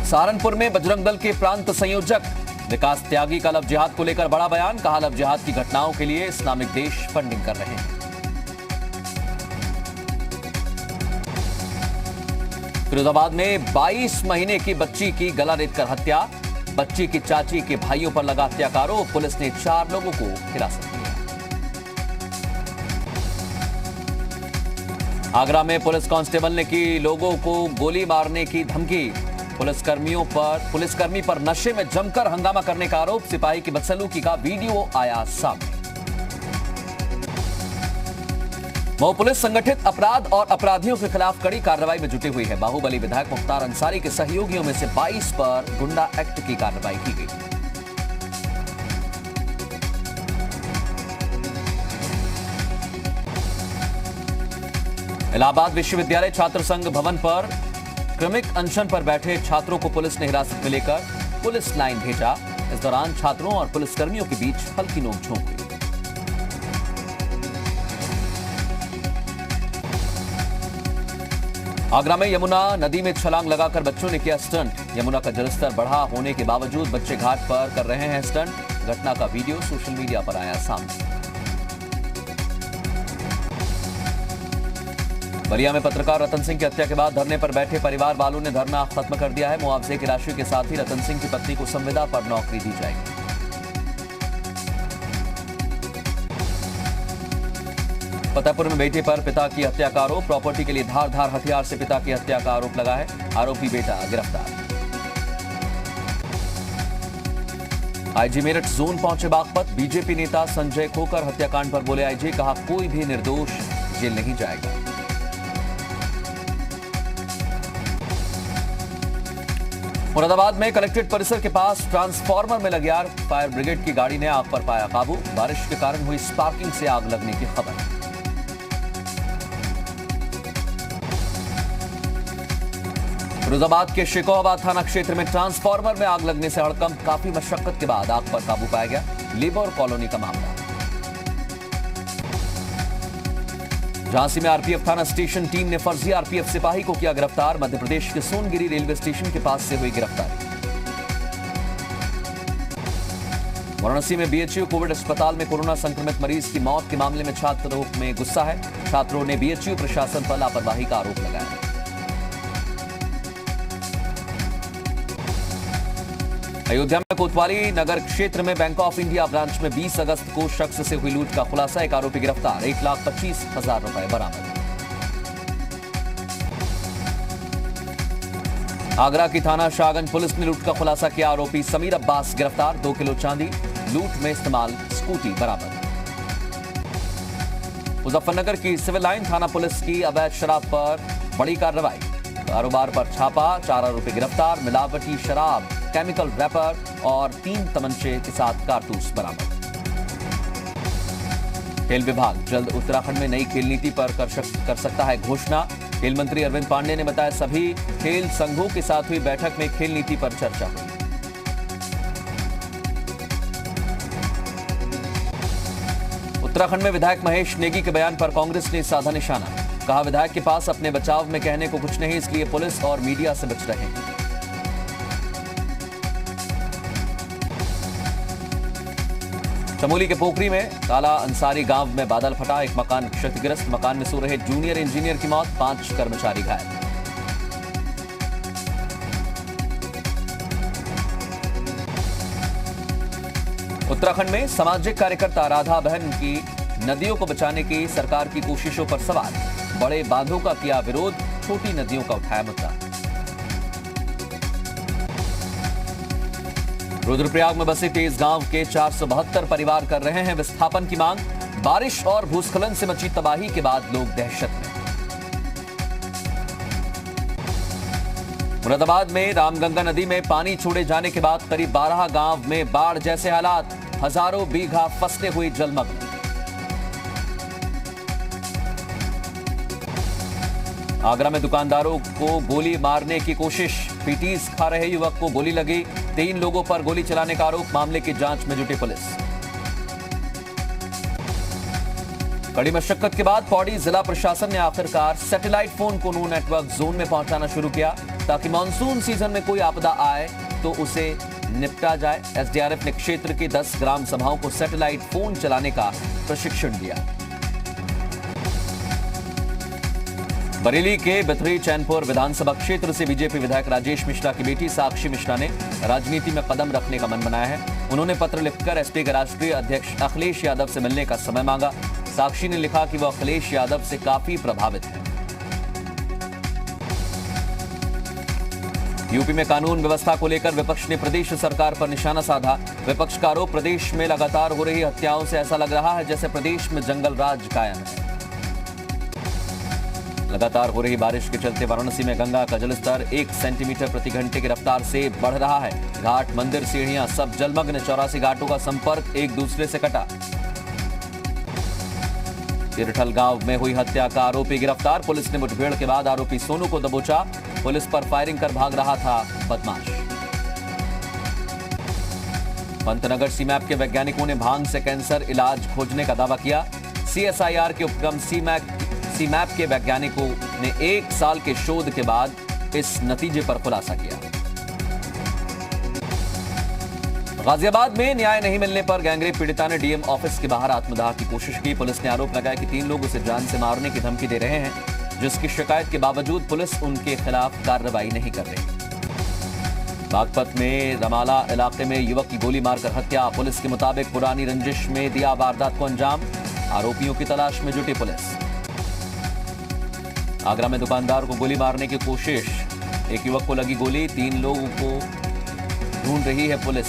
सहारनपुर में बजरंग दल के प्रांत संयोजक विकास त्यागी का लव जिहाद को लेकर बड़ा बयान। कहा, लव जिहाद की घटनाओं के लिए इस्लामिक देश फंडिंग कर रहे हैं। फिरोजाबाद में 22 महीने की बच्ची की गला रेतकर हत्या। बच्ची की चाची के भाइयों पर लगा हत्या का आरोप। पुलिस ने 4 लोगों को हिरासत में लिया। आगरा में पुलिस कांस्टेबल ने की लोगों को गोली मारने की धमकी। पुलिसकर्मी पर नशे में जमकर हंगामा करने का आरोप। सिपाही की बदसलूकी का वीडियो आया सामने। मऊ पुलिस संगठित अपराध और अपराधियों के खिलाफ कड़ी कार्रवाई में जुटी हुई है। बाहुबली विधायक मुख्तार अंसारी के सहयोगियों में से 22 पर गुंडा एक्ट की कार्रवाई की गई। इलाहाबाद विश्वविद्यालय छात्र संघ भवन पर क्रमिक अनशन पर बैठे छात्रों को पुलिस ने हिरासत में लेकर पुलिस लाइन भेजा। इस दौरान छात्रों और पुलिसकर्मियों के बीच हल्की नोकझोंक हुई। आगरा में यमुना नदी में छलांग लगाकर बच्चों ने किया स्टंट। यमुना का जलस्तर बढ़ा होने के बावजूद बच्चे घाट पर कर रहे हैं स्टंट। घटना का वीडियो सोशल मीडिया पर आया सामने। बलिया में पत्रकार रतन सिंह की हत्या के बाद धरने पर बैठे परिवार वालों ने धरना खत्म कर दिया है। मुआवजे की राशि के साथ ही रतन सिंह की पत्नी को संविदा पर नौकरी दी जाएगी। फतेहपुर में बेटे पर पिता की हत्या का आरोप। प्रॉपर्टी के लिए धारदार हथियार से पिता की हत्या का आरोप लगा है। आरोपी बेटा गिरफ्तार। आईजी मेरठ जोन पहुंचे बागपत। बीजेपी नेता संजय खोकर हत्याकांड पर बोले आईजी। कहा, कोई भी निर्दोष जेल नहीं जाएगा। मुरादाबाद में कलेक्ट्रेट परिसर के पास ट्रांसफार्मर में लगी आग। फायर ब्रिगेड की गाड़ी ने आग पर पाया काबू। बारिश के कारण हुई स्पार्किंग से आग लगने की खबर। फिरोजाबाद के शेखोहाबाद थाना क्षेत्र में ट्रांसफार्मर में आग लगने से हड़कंप। काफी मशक्कत के बाद आग पर काबू पाया गया। लेबर कॉलोनी का मामला। झांसी में आरपीएफ थाना स्टेशन टीम ने फर्जी आरपीएफ सिपाही को किया गिरफ्तार। मध्य प्रदेश के सोनगिरी रेलवे स्टेशन के पास से हुई गिरफ्तारी। वाराणसी में बीएचयू कोविड अस्पताल में कोरोना संक्रमित मरीज की मौत के मामले में छात्रों में गुस्सा है। छात्रों ने बीएचयू प्रशासन पर लापरवाही का आरोप लगाया। अयोध्या में कोतवाली नगर क्षेत्र में बैंक ऑफ इंडिया ब्रांच में 20 अगस्त को शख्स से हुई लूट का खुलासा। एक आरोपी गिरफ्तार। 1,25,000 रुपए बरामद। आगरा की थाना शाहगंज पुलिस ने लूट का खुलासा किया। आरोपी समीर अब्बास गिरफ्तार। 2 किलो चांदी, लूट में इस्तेमाल स्कूटी बरामद। मुजफ्फरनगर की सिविल लाइन थाना पुलिस की अवैध शराब पर बड़ी कार्रवाई। कारोबार पर छापा। 4 आरोपी गिरफ्तार। मिलावटी शराब, केमिकल रैपर और 3 तमंचे के साथ कारतूस बरामद। खेल विभाग जल्द उत्तराखंड में नई खेल नीति पर कर सकता है घोषणा। खेल मंत्री अरविंद पांडे ने बताया, सभी खेल संघों के साथ हुई बैठक में खेल नीति पर चर्चा हुई। उत्तराखंड में विधायक महेश नेगी के बयान पर कांग्रेस ने साधा निशाना। कहा, विधायक के पास अपने बचाव में कहने को कुछ नहीं, इसलिए पुलिस और मीडिया से बच रहे हैं। चमोली के पोखरी में काला अंसारी गांव में बादल फटा। एक मकान क्षतिग्रस्त। मकान में सो रहे जूनियर इंजीनियर की मौत। 5 कर्मचारी घायल। उत्तराखंड में सामाजिक कार्यकर्ता राधा बहन की नदियों को बचाने की सरकार की कोशिशों पर सवाल। बड़े बांधों का किया विरोध। छोटी नदियों का उठाया मुद्दा। रुद्रप्रयाग में बसे तेज गांव के 472 परिवार कर रहे हैं विस्थापन की मांग। बारिश और भूस्खलन से मची तबाही के बाद लोग दहशत में। मुरादाबाद में रामगंगा नदी में पानी छोड़े जाने के बाद करीब 12 गांव में बाढ़ जैसे हालात। हजारों बीघा फसलें हुई जलमग्न। आगरा में दुकानदारों को गोली मारने की कोशिश। पीटीज खा रहे युवक को गोली लगी। 3 लोगों पर गोली चलाने का आरोप। मामले की जांच में जुटी पुलिस। कड़ी मशक्कत के बाद पौड़ी जिला प्रशासन ने आखिरकार सैटेलाइट फोन को नो नेटवर्क जोन में पहुंचाना शुरू किया ताकि मानसून सीजन में कोई आपदा आए तो उसे निपटा जाए। एसडीआरएफ ने क्षेत्र के 10 ग्राम सभाओं को सैटेलाइट फोन चलाने का प्रशिक्षण दिया। बरेली के बिथरी चैनपुर विधानसभा क्षेत्र से बीजेपी विधायक राजेश मिश्रा की बेटी साक्षी मिश्रा ने राजनीति में कदम रखने का मन बनाया है। उन्होंने पत्र लिखकर एसपी के राष्ट्रीय अध्यक्ष अखिलेश यादव से मिलने का समय मांगा। साक्षी ने लिखा कि वह अखिलेश यादव से काफी प्रभावित है। यूपी में कानून व्यवस्था को लेकर विपक्ष ने प्रदेश सरकार पर निशाना साधा। विपक्ष का आरोप, प्रदेश में लगातार हो रही हत्याओं से ऐसा लग रहा है जैसे प्रदेश में जंगल राज कायम है। लगातार हो रही बारिश के चलते वाराणसी में गंगा का जलस्तर 1 सेंटीमीटर प्रति घंटे की रफ्तार से बढ़ रहा है। घाट, मंदिर, सीढ़ियां सब जलमग्न। 84 घाटों का संपर्क एक दूसरे से कटा। तिरठल गांव में हुई हत्या का आरोपी गिरफ्तार। पुलिस ने मुठभेड़ के बाद आरोपी सोनू को दबोचा। पुलिस पर फायरिंग कर भाग रहा था बदमाश। पंतनगर सीमैप के वैज्ञानिकों ने भांग से कैंसर इलाज खोजने का दावा किया। सीएसआईआर के उपक्रम सीमैप के वैज्ञानिकों ने 1 साल के शोध के बाद इस नतीजे पर खुलासा किया। गाजियाबाद में न्याय नहीं मिलने पर गैंगरेप पीड़िता ने डीएम ऑफिस के बाहर आत्मदाह की कोशिश की। पुलिस ने आरोप लगाया कि 3 लोग उसे जान से मारने की धमकी दे रहे हैं, जिसकी शिकायत के बावजूद पुलिस उनके खिलाफ कार्रवाई नहीं कर रही। बागपत में रमाला इलाके में युवक की गोली मारकर हत्या। पुलिस के मुताबिक पुरानी रंजिश में दिया वारदात को अंजाम। आरोपियों की तलाश में जुटी पुलिस। आगरा में दुकानदार को गोली मारने की कोशिश। एक युवक को लगी गोली। 3 लोगों को ढूंढ रही है पुलिस।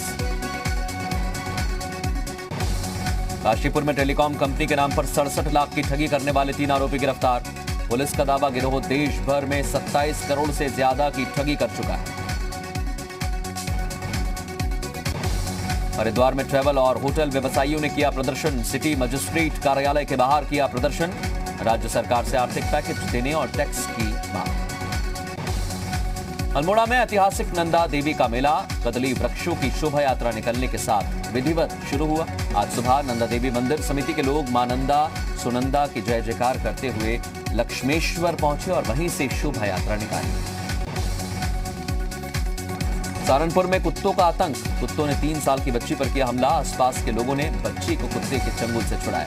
काशीपुर में टेलीकॉम कंपनी के नाम पर 67 लाख की ठगी करने वाले 3 आरोपी गिरफ्तार। पुलिस का दावा, गिरोह देश भर में 27 करोड़ से ज्यादा की ठगी कर चुका है। हरिद्वार में ट्रैवल और होटल व्यवसायियों ने किया प्रदर्शन। सिटी मजिस्ट्रेट कार्यालय के बाहर किया प्रदर्शन। राज्य सरकार से आर्थिक पैकेज देने और टैक्स की मांग। अल्मोड़ा में ऐतिहासिक नंदा देवी का मेला कदली वृक्षों की शोभा यात्रा निकलने के साथ विधिवत शुरू हुआ। आज सुबह नंदा देवी मंदिर समिति के लोग मां नंदा सुनंदा की जय जयकार करते हुए लक्ष्मेश्वर पहुंचे और वहीं से शोभा यात्रा निकाली। सहारनपुर में कुत्तों का आतंक। कुत्तों ने 3 साल की बच्ची पर किया हमला। आसपास के लोगों ने बच्ची को कुत्ते के चंगुल से छुड़ाया।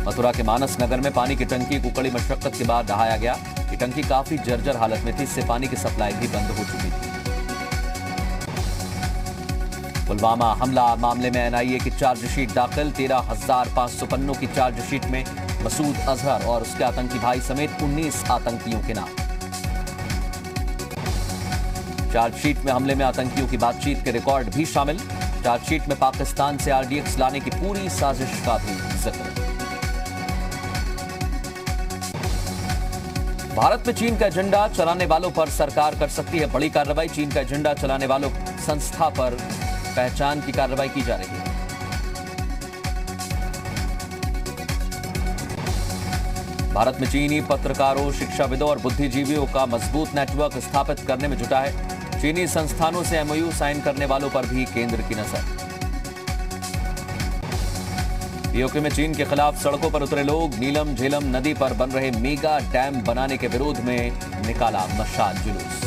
मथुरा के मानस नगर में पानी की टंकी को कड़ी मशक्कत के बाद ढहाया गया। ये टंकी काफी जर्जर हालत में थी, इससे पानी की सप्लाई भी बंद हो चुकी थी। पुलवामा हमला मामले में एनआईए की चार्जशीट दाखिल। 13,500 पन्नों की चार्जशीट में मसूद अजहर और उसके आतंकी भाई समेत 19 आतंकियों के नाम। चार्जशीट में हमले में आतंकियों की बातचीत के रिकॉर्ड भी शामिल। चार्जशीट में पाकिस्तान से आरडीएक्स लाने की पूरी साजिश का भी जिक्र। भारत में चीन का एजेंडा चलाने वालों पर सरकार कर सकती है बड़ी कार्रवाई। चीन का एजेंडा चलाने वालों संस्था पर पहचान की कार्रवाई की जा रही है। भारत में चीनी पत्रकारों, शिक्षाविदों और बुद्धिजीवियों का मजबूत नेटवर्क स्थापित करने में जुटा है। चीनी संस्थानों से एमओयू साइन करने वालों पर भी केंद्र की नजर। पीओके में चीन के खिलाफ सड़कों पर उतरे लोग। नीलम झेलम नदी पर बन रहे मेगा डैम बनाने के विरोध में निकाला मशाल जुलूस।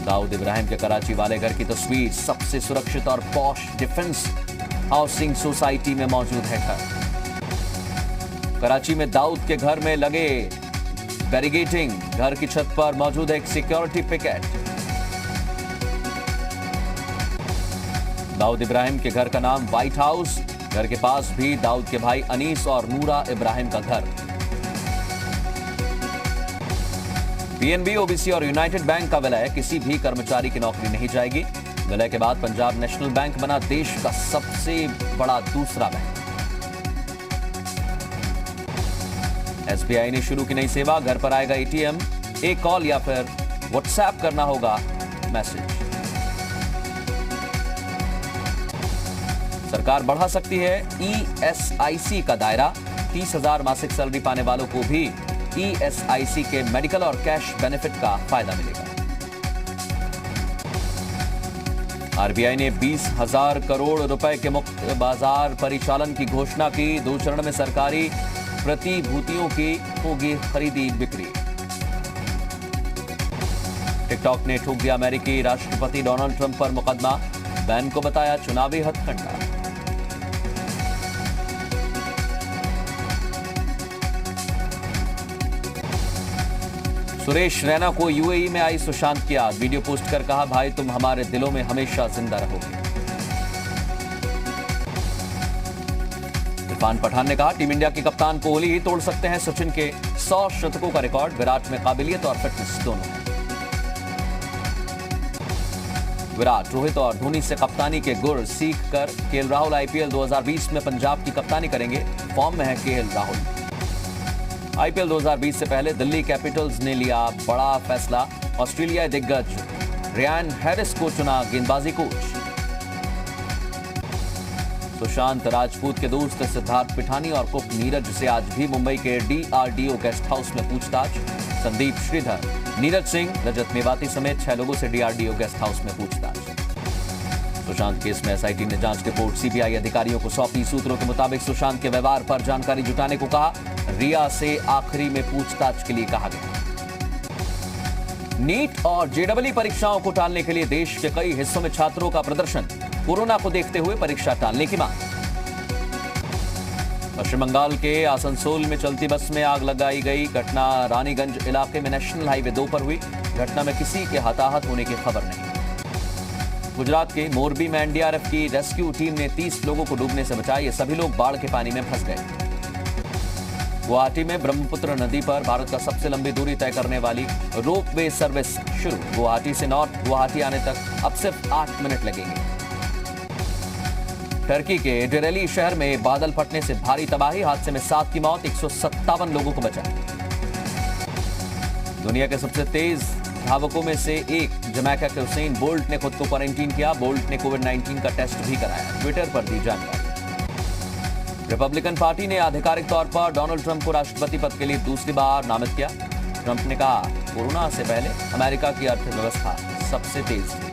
दाऊद इब्राहिम के कराची वाले घर की तस्वीर। सबसे सुरक्षित और पॉश डिफेंस हाउसिंग सोसाइटी में मौजूद है घर। कराची में दाऊद के घर में लगे बैरिगेटिंग। घर की छत पर मौजूद है एक सिक्योरिटी पिकेट। दाऊद इब्राहिम के घर का नाम व्हाइट हाउस। घर के पास भी दाऊद के भाई अनीस और नूरा इब्राहिम का घर। पीएनबी, ओबीसी और यूनाइटेड बैंक का विलय। किसी भी कर्मचारी की नौकरी नहीं जाएगी। विलय के बाद पंजाब नेशनल बैंक बना देश का सबसे बड़ा दूसरा बैंक। एसबीआई ने शुरू की नई सेवा। घर पर आएगा एटीएम। एक कॉल या फिर व्हाट्सएप करना होगा मैसेज। सरकार बढ़ा सकती है ईएसआईसी का दायरा। 30,000 मासिक सैलरी पाने वालों को भी ईएसआईसी के मेडिकल और कैश बेनिफिट का फायदा मिलेगा। आरबीआई ने 20,000 करोड़ रुपए के मुक्त बाजार परिचालन की घोषणा की। 2 चरण में सरकारी प्रतिभूतियों की होगी खरीदी बिक्री। टिकटॉक ने ठोक दिया अमेरिकी राष्ट्रपति डोनाल्ड ट्रंप पर मुकदमा। बैन को बताया चुनावी हथकंडा। सुरेश रैना को यूएई में आई सुशांत की याद। वीडियो पोस्ट कर कहा, भाई तुम हमारे दिलों में हमेशा जिंदा रहोगे। इरफान पठान ने कहा, टीम इंडिया के कप्तान कोहली ही तोड़ सकते हैं सचिन के 100 शतकों का रिकॉर्ड। विराट में काबिलियत और फिटनेस दोनों है। विराट, रोहित और धोनी से कप्तानी के गुर सीख कर केएल राहुल आईपीएल 2020 में पंजाब की कप्तानी करेंगे। फॉर्म में है केएल राहुल। आईपीएल 2020 से पहले दिल्ली कैपिटल्स ने लिया बड़ा फैसला। ऑस्ट्रेलियाई दिग्गज रियान हैरिस को चुना गेंदबाजी कोच। सुशांत राजपूत के दोस्त सिद्धार्थ पिठानी और कुक नीरज से आज भी मुंबई के डीआरडीओ गेस्ट हाउस में पूछताछ। संदीप श्रीधर, नीरज सिंह, रजत मेवाती समेत 6 लोगों से डीआरडीओ गेस्ट हाउस में पूछताछ। सुशांत केस में एसआईटी ने जांच रिपोर्ट सीबीआई अधिकारियों को सौंपी। सूत्रों के मुताबिक सुशांत के व्यवहार पर जानकारी जुटाने को कहा। रिया से आखिरी में पूछताछ के लिए कहा गया। नीट और जेईई परीक्षाओं को टालने के लिए देश के कई हिस्सों में छात्रों का प्रदर्शन। कोरोना को देखते हुए परीक्षा टालने की मांग। पश्चिम बंगाल के आसनसोल में चलती बस में आग लगाई गई। घटना रानीगंज इलाके में नेशनल हाईवे 2 पर हुई। घटना में किसी के हताहत होने की खबर नहीं। गुजरात के मोरबी में एनडीआरएफ की रेस्क्यू टीम ने 30 लोगों को डूबने से बचाया। ये सभी लोग बाढ़ के पानी में फंस गए। गुवाहाटी में ब्रह्मपुत्र नदी पर भारत का सबसे लंबी दूरी तय करने वाली रोपवे सर्विस शुरू। गुवाहाटी से नॉर्थ गुवाहाटी आने तक अब सिर्फ 8 मिनट लगेंगे। टर्की के डेरेली शहर में बादल फटने से भारी तबाही। हादसे में 7 की मौत, 157 लोगों को बचाया। दुनिया के सबसे तेज धावकों में से एक जमैका के हुसैन बोल्ट ने खुद को क्वारंटीन किया। बोल्ट ने कोविड-19 का टेस्ट भी कराया। ट्विटर पर दी जानकारी। रिपब्लिकन पार्टी ने आधिकारिक तौर पर डोनाल्ड ट्रंप को राष्ट्रपति पद के लिए दूसरी बार नामित किया। ट्रंप ने कहा, कोरोना से पहले अमेरिका की अर्थव्यवस्था सबसे तेज थी।